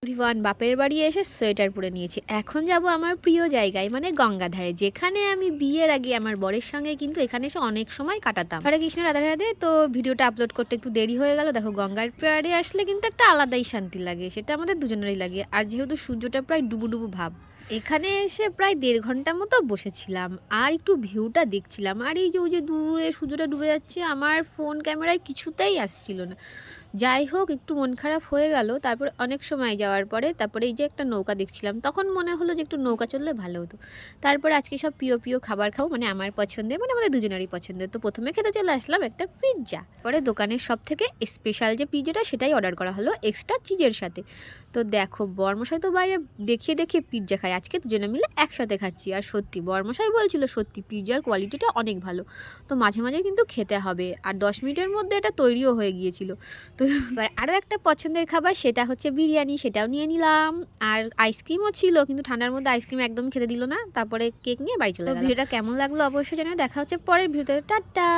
Everyone, বাপের বাড়ি এসে সোয়েটার পরে নিয়েছি। এখন যাব আমার প্রিয় জায়গায়, মানে গঙ্গাধারে, যেখানে আমি বিয়ের আগে আমার বরের সঙ্গে কিন্তু এখানে এসে অনেক সময় কাটাতাম। হরে কৃষ্ণ, রাধা রাধে। তো ভিডিওটা আপলোড করতে একটু দেরি হয়ে গেল। দেখো, গঙ্গার পাড়ে আসলে কিন্তু একটা আলাদাই শান্তি লাগে, সেটা আমাদের দুজনেরই লাগে। আর যেহেতু সূর্যটা প্রায় ডুবু ডুবু ভাব, এখানে এসে প্রায় 1.5 ঘন্টা মতো বসেছিলাম আর একটু ভিউটা দেখছিলাম। আর এই যে ওই যে দূরে সূর্যটা ডুবে যাচ্ছে, আমার ফোন ক্যামেরায় কিছুতেই আসছিল না। যাই হোক, একটু মন খারাপ হয়ে গেল। তারপর অনেক সময় যাওয়ার পরে তারপরে এই যে একটা নৌকা দেখছিলাম, তখন মনে হলো যে একটু নৌকা চললে ভালো হতো। তারপরে আজকে সব প্রিয় প্রিয় খাবার খাবো, মানে আমার পছন্দের, মানে আমাদের দুজনেরই পছন্দের। তো প্রথমে খেতে চলে আসলাম একটা পিৎজা। পরে দোকানের সব থেকে স্পেশাল যে পিৎজাটা সেটাই অর্ডার করা হলো এক্সট্রা চিজের সাথে। তো দেখো, বরমশাই তো বাইরে দেখিয়ে দেখিয়ে পিৎজা খায়, আজকে দুজনে মিলে একসাথে খাচ্ছি। আর সত্যি বরমশাই বলছিল সত্যি পিৎজার কোয়ালিটিটা অনেক ভালো, তো মাঝে মাঝে কিন্তু খেতে হবে। আর 10 মিনিটের মধ্যে এটা তৈরিও হয়ে গিয়েছিল। তো এবার আরও একটা পছন্দের খাবার, সেটা হচ্ছে বিরিয়ানি, সেটাও নিয়ে নিলাম। আর আইসক্রিমও ছিল, কিন্তু ঠান্ডার মধ্যে আইসক্রিম একদম খেতে দিল না। তারপরে কেক নিয়ে বাড়ি চলে গেলাম। ভিডিওটা কেমন লাগলো অবশ্যই জানিও। দেখা হচ্ছে পরের ভিডিওতে। টাটা।